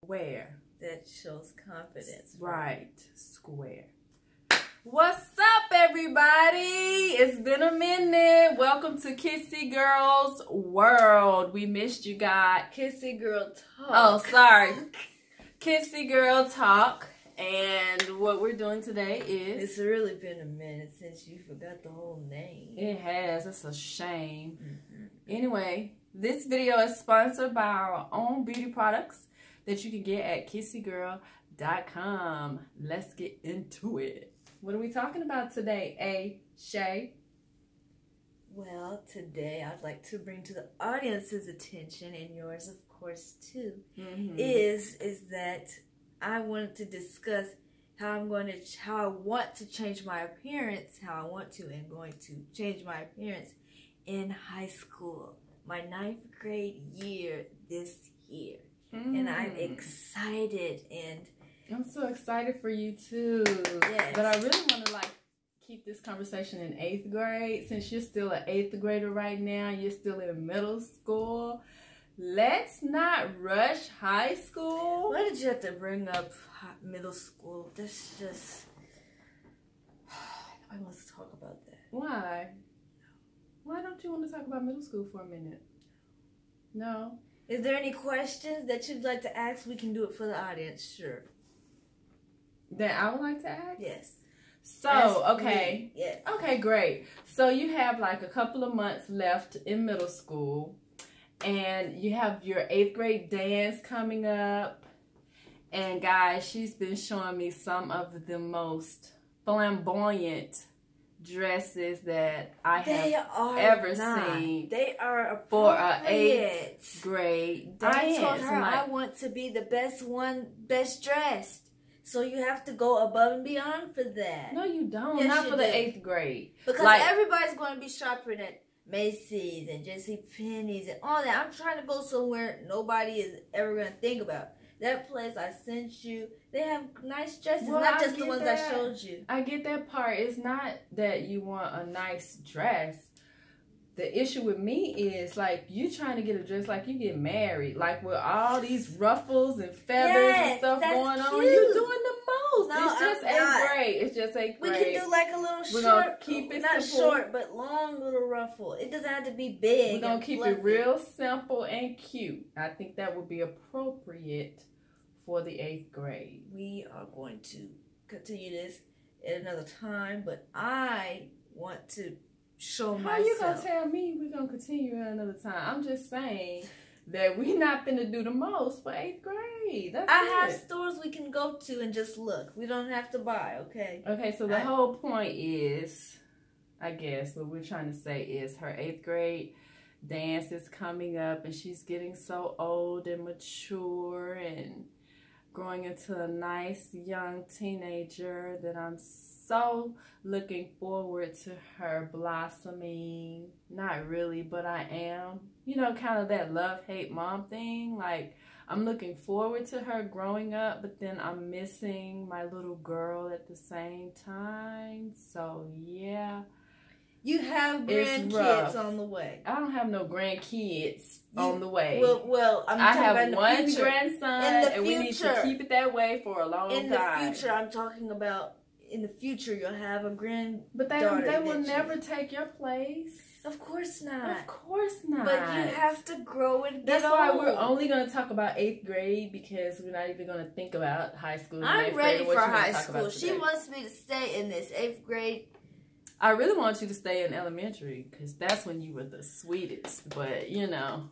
Square. That shows confidence. Right. Square. What's up, everybody? It's been a minute. Welcome to Kisse Girls World. We missed you guys. Kisse Girl Talk. Oh, sorry. Kisse Girl Talk. And what we're doing today is... It's really been a minute since you forgot the whole name. It has. It's a shame. Anyway, this video is sponsored by our own beauty products that you can get at kissegirl.com. Let's get into it. What are we talking about today, Shay? Well, today I'd like to bring to the audience's attention, and yours, of course, too, is that I wanted to discuss how I want to change my appearance, how I want to and going to change my appearance in high school, my 9th grade year this year. And I'm excited, and I'm so excited for you too. Yes. But I really want to keep this conversation in 8th grade, since you're still an 8th grader right now. You're still in middle school. Let's not rush high school. Why did you have to bring up middle school? That's just... Nobody wants to talk about that. Why? Why don't you want to talk about middle school for a minute? No? Is there any questions that you'd like to ask? We can do it for the audience, sure. That I would like to ask? Yes. So, okay. Yes. Okay, great. So you have like a couple of months left in middle school. And you have your 8th grade dance coming up. And guys, she's been showing me some of the most flamboyant dresses that I have ever seen. They are for appropriate. a 8th grade I dance. told her I want to be the best dressed. So you have to go above and beyond for that. No, you don't. Yes, Not you for the do. 8th grade. Because everybody's going to be shopping at Macy's and JCPenney's and all that. I'm trying to go somewhere nobody is ever going to think about. That place I sent you, they have nice dresses, not just the ones I showed you. I get that part. It's not that you want a nice dress. The issue with me is, you trying to get a dress like you get married. Like, with all these ruffles and feathers and stuff going on. You're doing the most. No, it's just 8th grade. It's just 8th grade. We can do like a little short. We're going to keep it not simple. short, but long little ruffle. It doesn't have to be big. We're going to keep it real simple and cute. I think that would be appropriate for the 8th grade. We are going to continue this at another time, but I want to show myself. How you gonna tell me we're gonna continue at another time? I'm just saying that we're not gonna do the most for 8th grade. That's I have stores we can go to and just look. We don't have to buy, okay? Okay, so the whole point is, I guess, what we're trying to say is her 8th grade dance is coming up, and she's getting so old and mature and growing into a nice young teenager that I'm so looking forward to her blossoming. Not really, but I am. You know, kind of that love-hate mom thing. Like, I'm looking forward to her growing up, but then I'm missing my little girl at the same time. So, yeah. You have grandkids on the way. I don't have no grandkids on the way. Well, I have one grandson, and we need to keep it that way for a long time. In the future, I'm talking about in the future, you'll have a granddaughter. But they will never take your place. Of course not. Of course not. But you have to grow and get That's why we're only going to talk about 8th grade, because we're not even going to think about high school. I'm ready for high school. She wants me to stay in this 8th grade. I really want you to stay in elementary, because that's when you were the sweetest. But, you know.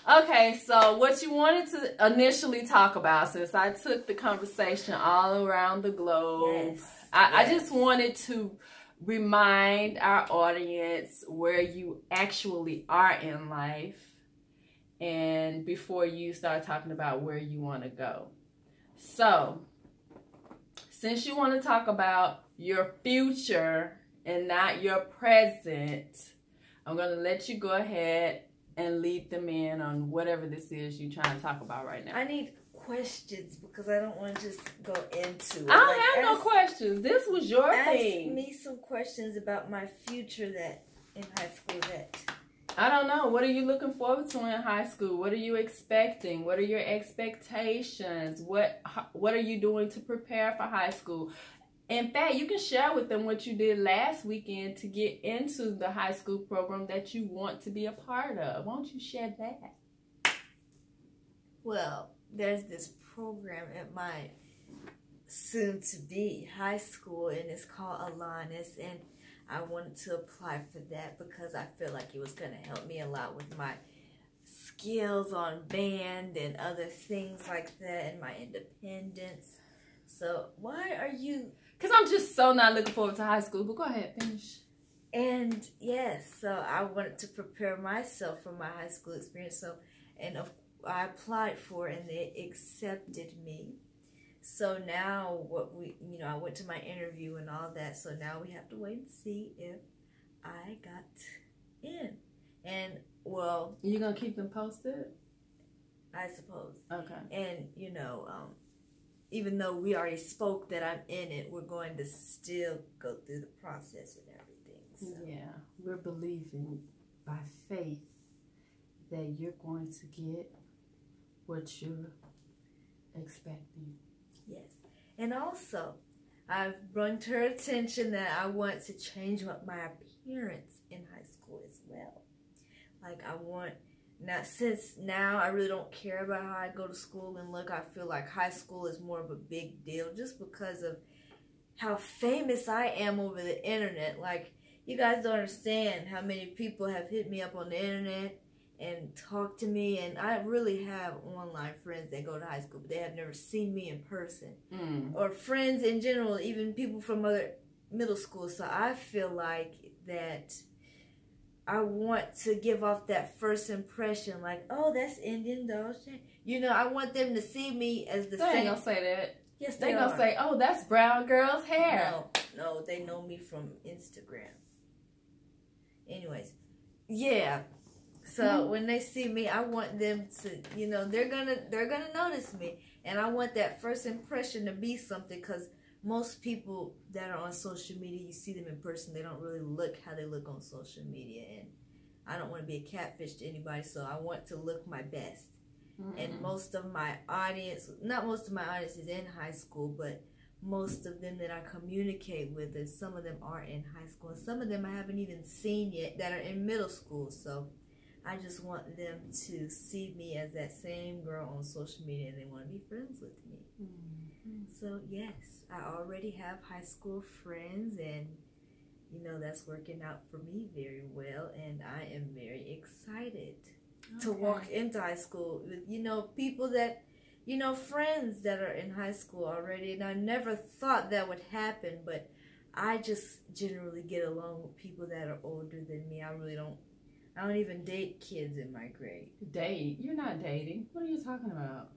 Okay, so what you wanted to initially talk about, since I took the conversation all around the globe, I just wanted to remind our audience where you actually are in life, and before you start talking about where you want to go. So, since you want to talk about your future and not your present, I'm going to let you go ahead and lead them in on whatever this is you're trying to talk about right now. I need questions because I don't want to just go into it. I don't have no questions. This was your thing. Ask me some questions about my future that in high school that I don't know. What are you looking forward to in high school? What are you expecting? What are your expectations? What are you doing to prepare for high school? In fact, you can share with them what you did last weekend to get into the high school program that you want to be a part of. Why don't you share that? Well, there's this program at my soon-to-be high school, and it's called Alanis, and I wanted to apply for that because I feel like it was going to help me a lot with my skills on band and other things like that and my independence. So why are you... Because I'm just so not looking forward to high school, but go ahead, finish. And yes, so I wanted to prepare myself for my high school experience. So, I applied for it and they accepted me. So now I went to my interview and all that. So now we have to wait and see if I got in. And well, you gonna keep them posted? I suppose. Okay. And even though we already spoke that I'm in it, we're going to still go through the process and everything. So. Yeah, we're believing by faith that you're going to get what you're expecting. Yes. And also, I've brought to her attention that I want to change up my appearance in high school as well. Like since now I really don't care about how I go to school and look, I feel like high school is more of a big deal just because of how famous I am over the internet. Like, you guys don't understand how many people have hit me up on the internet and talked to me, and I really have online friends that go to high school, but they have never seen me in person. Or friends in general, even people from other middle schools. So I feel like that I want to give off that first impression, like, oh, that's Indian doll. I want them to see me as the same. They ain't gonna say that. Yes, they gonna say, oh, that's brown girl's hair. No, they know me from Instagram. Anyways, yeah. So when they see me, I want them to, they're gonna notice me, and I want that first impression to be something, because most people that are on social media, you see them in person, they don't really look how they look on social media, and I don't want to be a catfish to anybody, so I want to look my best. And most of my audience, not most of my audience is in high school, but most of them that I communicate with, and some of them are in high school, and some of them I haven't even seen yet that are in middle school. So I just want them to see me as that same girl on social media, and they want to be friends with me. So yes, I already have high school friends, and that's working out for me very well, and I am very excited to walk into high school with people that friends that are in high school already. And I never thought that would happen, but I just generally get along with people that are older than me. I don't even date kids in my grade. Date? You're not dating. What are you talking about?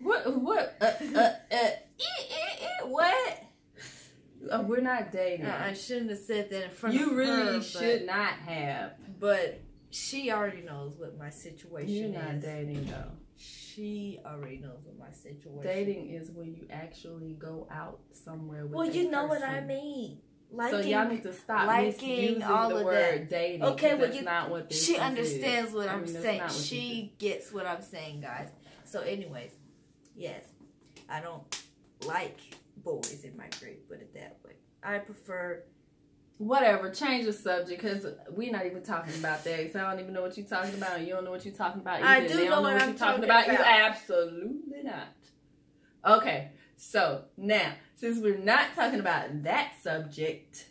What? What? We're not dating. I shouldn't have said that in front of her. You really should not have. But she already knows what my situation is. You're not dating, though. She already knows what my situation is. Dating is when you actually go out somewhere with you know what I mean. So y'all need to stop misusing all the of word that. dating. Okay, that's not what this she understands is. what I'm saying. She gets what I'm saying, guys. So anyways, yes, I don't like boys in my grade, put it that way. I prefer... Whatever, change the subject, because we're not even talking about that. So I don't even know what you're talking about, and you don't know what you're talking about either. I do know what I'm talking about. You absolutely not. Okay, so now, since we're not talking about that subject...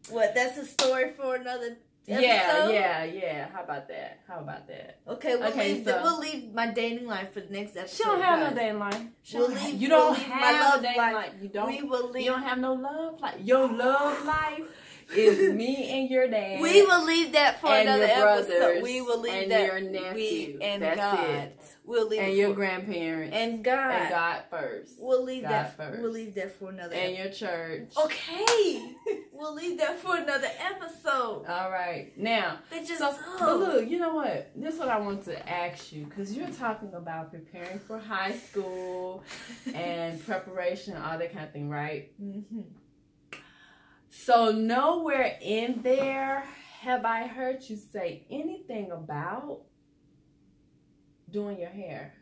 What, that's a story for another episode? Yeah. How about that? Okay, we'll leave my dating life for the next episode. She don't have no dating life. You don't have a dating life. You don't have no love life. Your love life is me and your dad. We will leave that for another episode. We will leave and that. Your nephew. That's God. It. We'll leave and your grandparents. And God. And God first. We'll leave God that first. We'll leave that for another And your church. Okay. We'll leave that for another episode. All right. Now, but look, you know what? This is what I want to ask you, because you're talking about preparing for high school and preparation, all that kind of thing, right? So nowhere in there have I heard you say anything about doing your hair?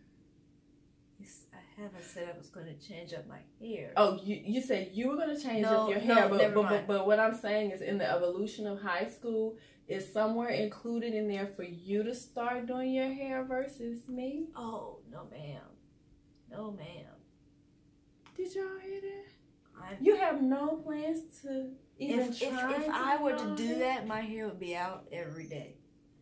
I haven't said I was going to change up my hair. Oh, you said you were going to change up your hair, but what I'm saying is in the evolution of high school, is somewhere included in there for you to start doing your hair versus me? Oh, no, ma'am. No, ma'am. Did y'all hear that? You have no plans to even try? If I were to do that, my hair would be out every day.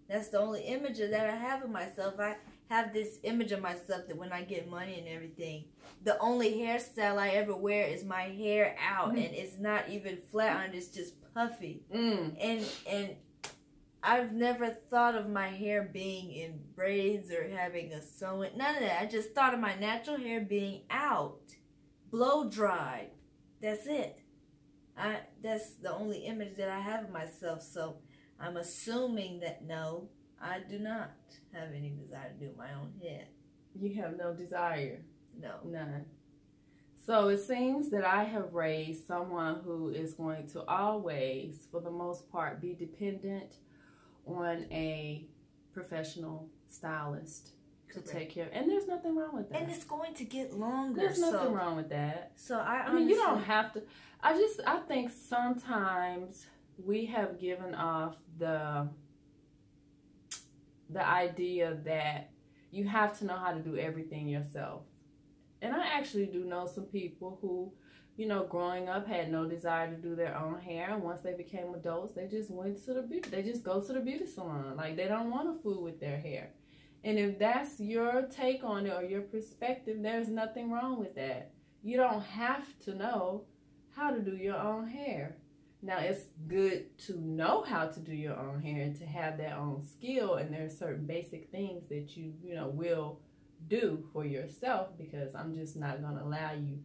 That's the only image that I have of myself. I have this image of myself that when I get money and everything, the only hairstyle I ever wear is my hair out, and it's not even flat ironed, it's just puffy. And I've never thought of my hair being in braids or having a sew-in. None of that. I just thought of my natural hair being out, blow dried. That's it. That's the only image that I have of myself. So I'm assuming that no, I do not have any desire to do my own hair. You have no desire? No. None. So it seems that I have raised someone who is going to always, for the most part, be dependent on a professional stylist to take care of. And there's nothing wrong with that. And it's going to get longer. There's nothing wrong with that. So I mean, you don't have to. I think sometimes we have given off the idea that you have to know how to do everything yourself. And I actually do know some people who, you know, growing up had no desire to do their own hair, and once they became adults, they just went to the beauty. They just go to the beauty salon. Like, they don't want to fool with their hair. And if that's your take on it or your perspective, there's nothing wrong with that. You don't have to know how to do your own hair. Now, it's good to know how to do your own hair and to have that own skill, and there are certain basic things that you will do for yourself, because I'm just not going to allow you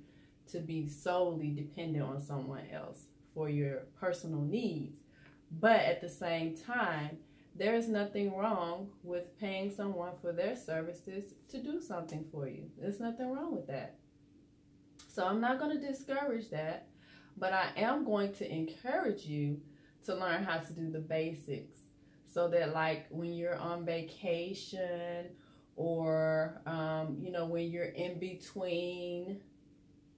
to be solely dependent on someone else for your personal needs. But at the same time, there is nothing wrong with paying someone for their services to do something for you. There's nothing wrong with that. So I'm not going to discourage that, but I am going to encourage you to learn how to do the basics, so that, like, when you're on vacation or, when you're in between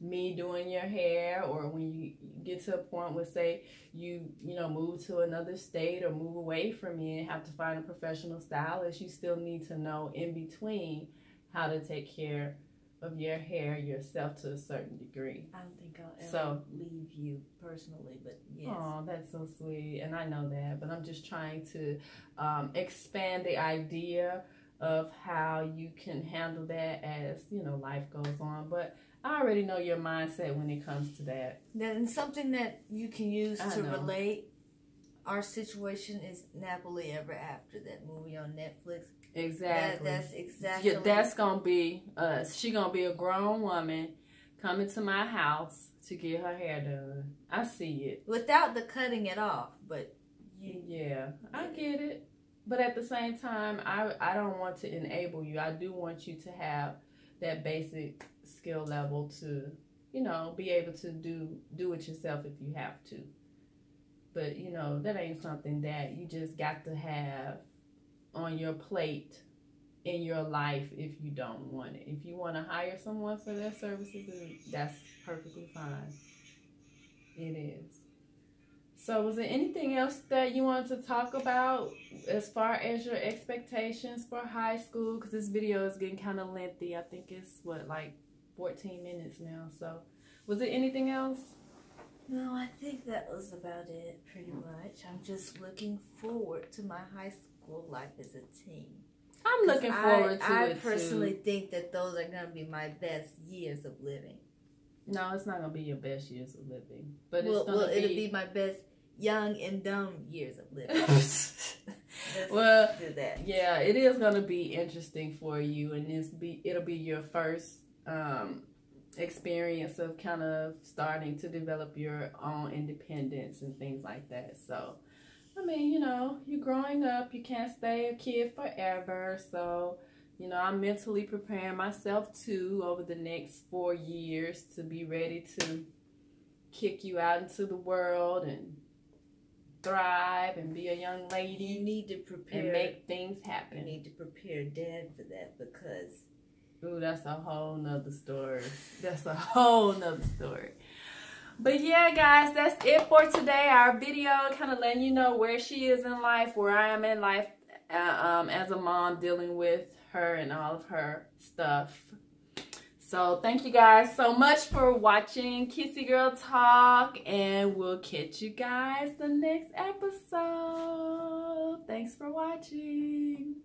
me doing your hair, or when you get to a point where, say, you move to another state or move away from me and have to find a professional stylist, you still need to know in between how to take care of your hair yourself to a certain degree. I don't think I'll ever leave you personally, but yes. Oh, that's so sweet, and I know that, but I'm just trying to expand the idea of how you can handle that as, life goes on. But I already know your mindset when it comes to that. Then something that you can use to relate our situation is Napoli Ever After, that movie on Netflix. Exactly. That's exactly. Yeah, that's gonna be us. She gonna be a grown woman coming to my house to get her hair done. I see it. Without the cutting it off, but yeah, I get it. But at the same time, I don't want to enable you. I do want you to have that basic skill level to, be able to do it yourself if you have to. But, that ain't something that you just got to have on your plate in your life if you don't want it. If you want to hire someone for their services, that's perfectly fine. It is. So was there anything else that you wanted to talk about as far as your expectations for high school? Because this video is getting kind of lengthy. I think it's, 14 minutes now. So was there anything else? No, I think that was about it, pretty much. I'm just looking forward to my high school life as a teen. I'm looking forward to it, I personally think that those are going to be my best years of living. No, it's not going to be your best years of living. But it'll be my best young and dumb years of living. Well, do that. Yeah, it is going to be interesting for you, and it'll be your first experience of kind of starting to develop your own independence and things like that. So, I mean, you're growing up. You can't stay a kid forever. So, I'm mentally preparing myself too over the next 4 years to be ready to kick you out into the world and thrive and be a young lady. You need to prepare and make things happen. You need to prepare Dad for that, because ooh, that's a whole nother story. That's a whole nother story. But yeah, guys, that's it for today. Our video kind of letting you know where she is in life, where I am in life as a mom, dealing with her and all of her stuff. So thank you guys so much for watching Kisse Girl Talk, and we'll catch you guys the next episode. Thanks for watching.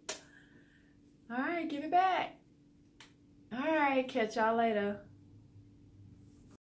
All right, give it back. All right, catch y'all later.